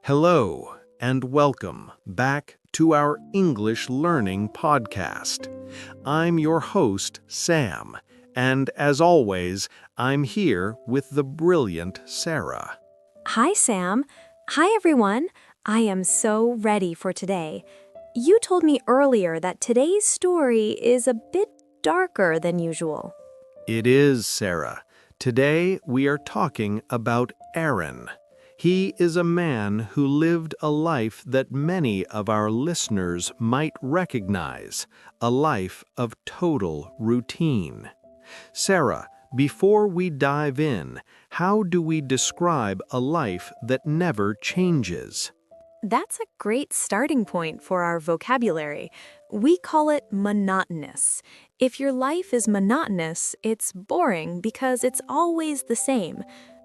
Hello, and welcome back to our English Learning Podcast. I'm your host, Sam, and as always, I'm here with the brilliant Sarah. Hi, Sam. Hi, everyone. I am so ready for today. You told me earlier that today's story is a bit darker than usual. It is, Sarah. Today we are talking about Arian. He is a man who lived a life that many of our listeners might recognize, a life of total routine. Sarah, before we dive in, how do we describe a life that never changes? That's a great starting point for our vocabulary. We call it monotonous. If your life is monotonous, it's boring because it's always the same.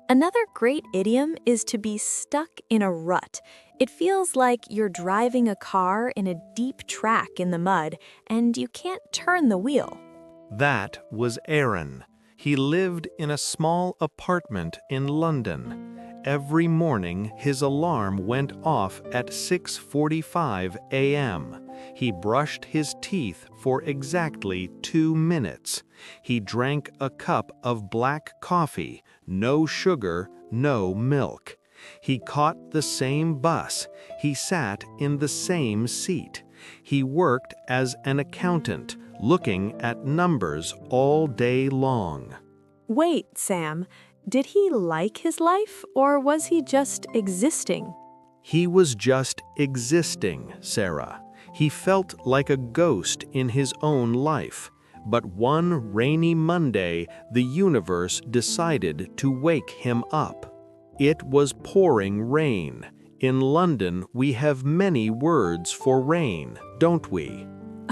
Another great idiom is to be stuck in a rut. It feels like you're driving a car in a deep track in the mud, and you can't turn the wheel. That was Arian. He lived in a small apartment in London. Every morning, his alarm went off at 6:45 a.m. He brushed his teeth for exactly 2 minutes. He drank a cup of black coffee, no sugar, no milk. He caught the same bus. He sat in the same seat. He worked as an accountant, looking at numbers all day long. Wait, Sam. Did he like his life, or was he just existing? He was just existing, Sarah. He felt like a ghost in his own life. But one rainy Monday, the universe decided to wake him up. It was pouring rain. In London, we have many words for rain, don't we?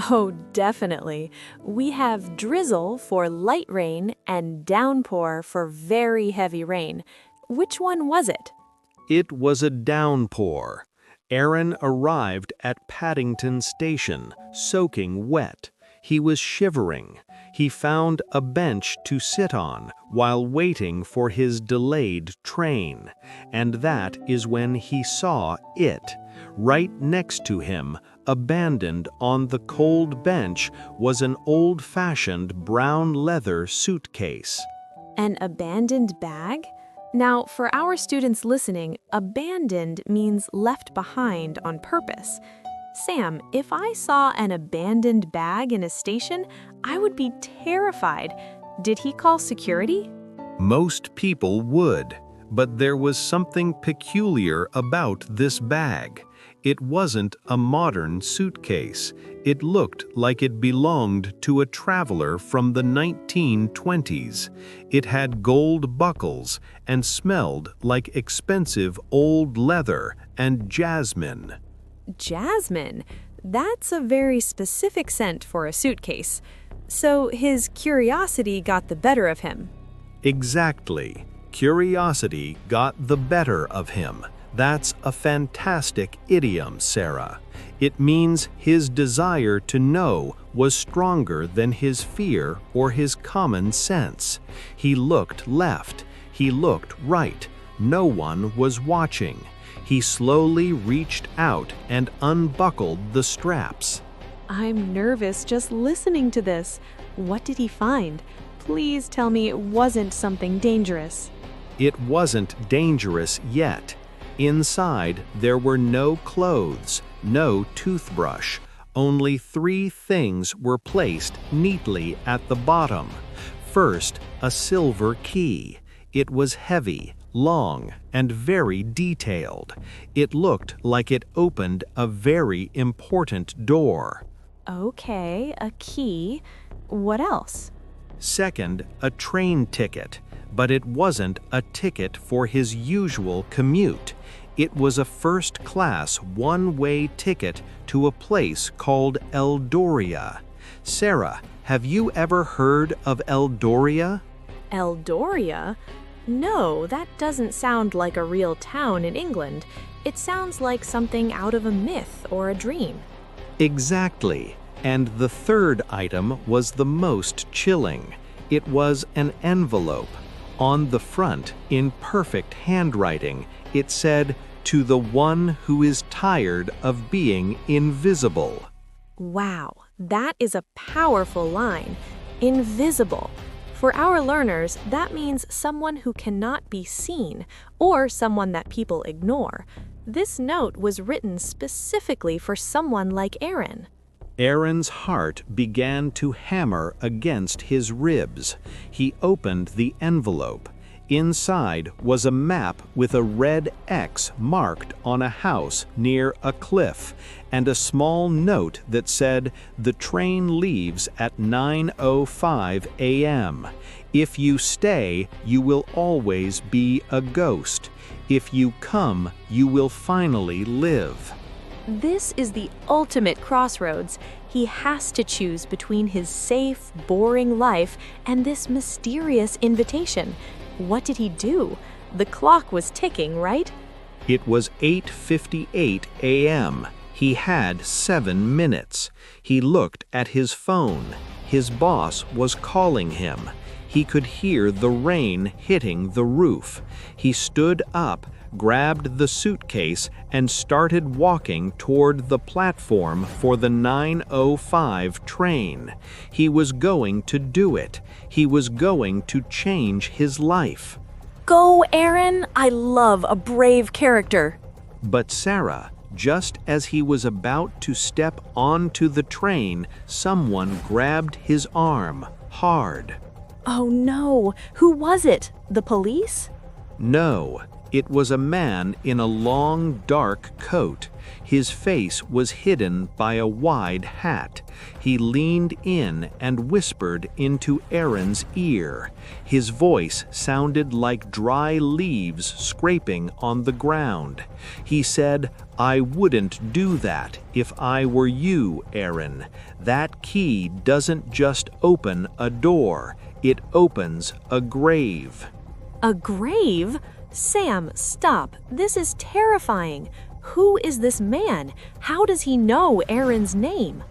Oh, definitely. We have drizzle for light rain and downpour for very heavy rain. Which one was it? It was a downpour. Arian arrived at Paddington Station, soaking wet. He was shivering. He found a bench to sit on while waiting for his delayed train. And that is when he saw it. Right next to him, abandoned on the cold bench, was an old-fashioned brown leather suitcase. An abandoned bag? Now, for our students listening, abandoned means left behind on purpose. Sam, if I saw an abandoned bag in a station, I would be terrified. Did he call security? Most people would, but there was something peculiar about this bag. It wasn't a modern suitcase. It looked like it belonged to a traveler from the 1920s. It had gold buckles and smelled like expensive old leather and jasmine. Jasmine? That's a very specific scent for a suitcase. So his curiosity got the better of him. Exactly. Curiosity got the better of him. That's a fantastic idiom, Sarah. It means his desire to know was stronger than his fear or his common sense. He looked left. He looked right. No one was watching. He slowly reached out and unbuckled the straps. I'm nervous just listening to this. What did he find? Please tell me it wasn't something dangerous. It wasn't dangerous yet. Inside, there were no clothes, no toothbrush. Only 3 things were placed neatly at the bottom. First, a silver key. It was heavy, long, and very detailed. It looked like it opened a very important door. Okay, a key. What else? Second, a train ticket. But it wasn't a ticket for his usual commute. It was a first-class one-way ticket to a place called Eldoria. Sarah, have you ever heard of Eldoria? Eldoria? No, that doesn't sound like a real town in England. It sounds like something out of a myth or a dream. Exactly. And the third item was the most chilling. It was an envelope. On the front, in perfect handwriting, it said, to the one who is tired of being invisible. Wow, that is a powerful line. Invisible. For our learners, that means someone who cannot be seen or someone that people ignore. This note was written specifically for someone like Aaron. Aaron's heart began to hammer against his ribs. He opened the envelope. Inside was a map with a red X marked on a house near a cliff, and a small note that said, "The train leaves at 9:05 a.m. If you stay, you will always be a ghost. If you come, you will finally live." This is the ultimate crossroads. He has to choose between his safe, boring life and this mysterious invitation. What did he do? The clock was ticking, right? It was 8:58 a.m. He had 7 minutes. He looked at his phone. His boss was calling him. He could hear the rain hitting the roof. He stood up, grabbed the suitcase, and started walking toward the platform for the 9:05 train. He was going to do it. He was going to change his life. Go, Aaron! I love a brave character. But Sarah, just as he was about to step onto the train, someone grabbed his arm hard. Oh no! Who was it? The police? No. It was a man in a long, dark coat. His face was hidden by a wide hat. He leaned in and whispered into Aaron's ear. His voice sounded like dry leaves scraping on the ground. He said, "I wouldn't do that if I were you, Aaron. That key doesn't just open a door, it opens a grave." A grave? Sam, stop. This is terrifying. Who is this man? How does he know Aaron's name?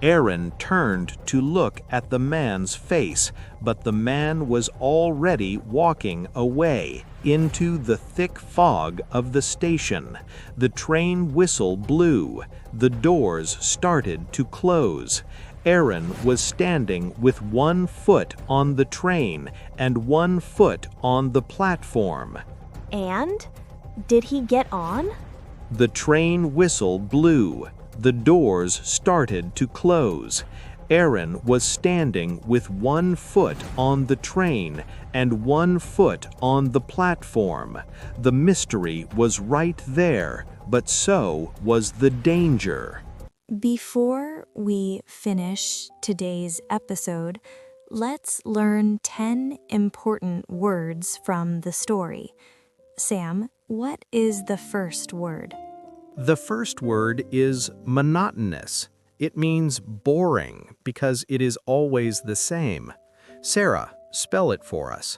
Aaron turned to look at the man's face, but the man was already walking away into the thick fog of the station. The train whistle blew. The doors started to close. Aaron was standing with one foot on the train and one foot on the platform. And? Did he get on? The train whistle blew. The doors started to close. Aaron was standing with one foot on the train and one foot on the platform. The mystery was right there, but so was the danger. Before we finish today's episode, let's learn 10 important words from the story. Sam, what is the first word? The first word is monotonous. It means boring because it is always the same. Sarah, spell it for us.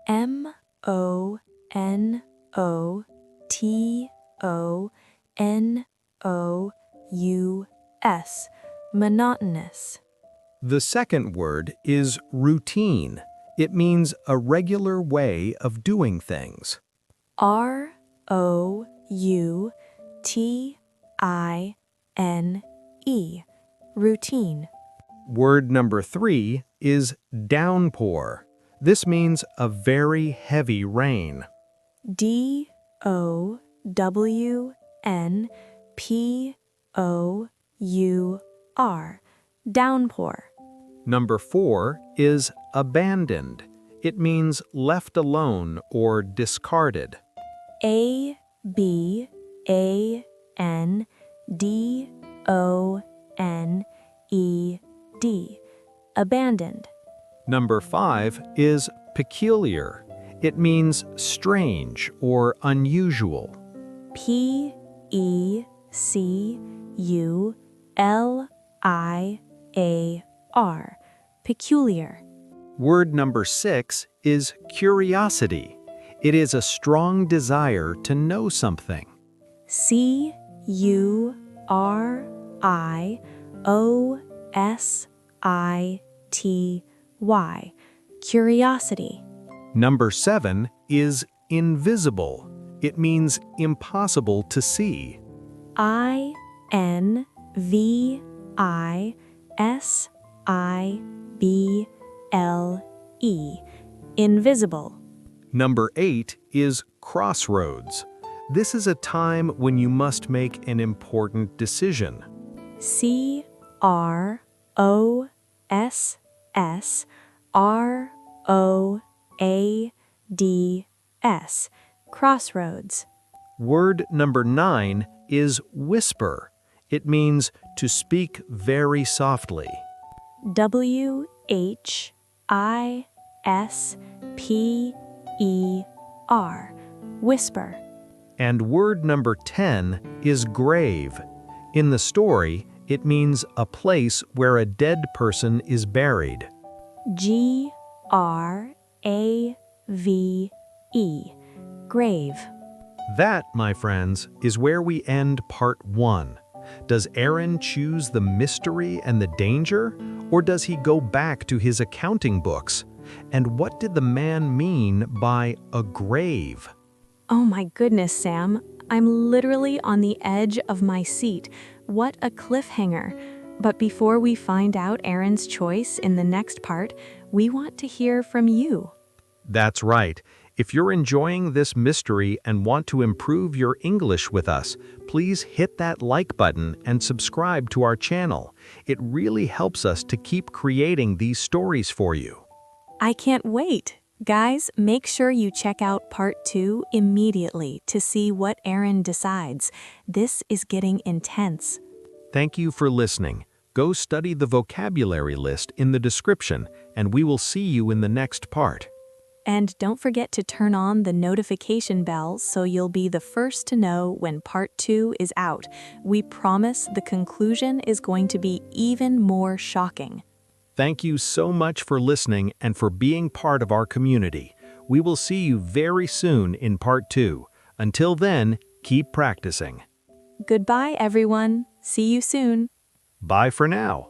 M-O-N-O-T-O-N-O-U-S. Monotonous. The second word is routine. It means a regular way of doing things. R-O-U-T-I-N-E. Routine. Word number 3 is downpour. This means a very heavy rain. D-O-W-N-P-O-U-R. Downpour. Number 4 is abandoned. It means left alone or discarded. A-B-A-N-D-O-N-E-D. Abandoned. Number 5 is peculiar. It means strange or unusual. P-E-C-U-L-I-A-R. Peculiar. Word number 6 is curiosity. It is a strong desire to know something. C-U-R-I-O-S-I-T-Y. Curiosity. Number 7 is invisible. It means impossible to see. INVISIBLE. Invisible. Number 8 is crossroads. This is a time when you must make an important decision. CROSSROADS. Crossroads. Word number 9 is whisper. It means to speak very softly. WHISPER. Whisper. And word number 10 is grave. In the story, it means a place where a dead person is buried. GRAVE. Grave. That, my friends, is where we end part 1. Does Aaron choose the mystery and the danger, or does he go back to his accounting books? And what did the man mean by a grave? Oh my goodness, Sam. I'm literally on the edge of my seat. What a cliffhanger. But before we find out Aaron's choice in the next part, we want to hear from you. That's right. If you're enjoying this mystery and want to improve your English with us, please hit that like button and subscribe to our channel. It really helps us to keep creating these stories for you. I can't wait. Guys, make sure you check out part 2 immediately to see what Aaron decides. This is getting intense. Thank you for listening. Go study the vocabulary list in the description, and we will see you in the next part. And don't forget to turn on the notification bell so you'll be the first to know when part 2 is out. We promise the conclusion is going to be even more shocking. Thank you so much for listening and for being part of our community. We will see you very soon in part 2. Until then, keep practicing. Goodbye, everyone. See you soon. Bye for now.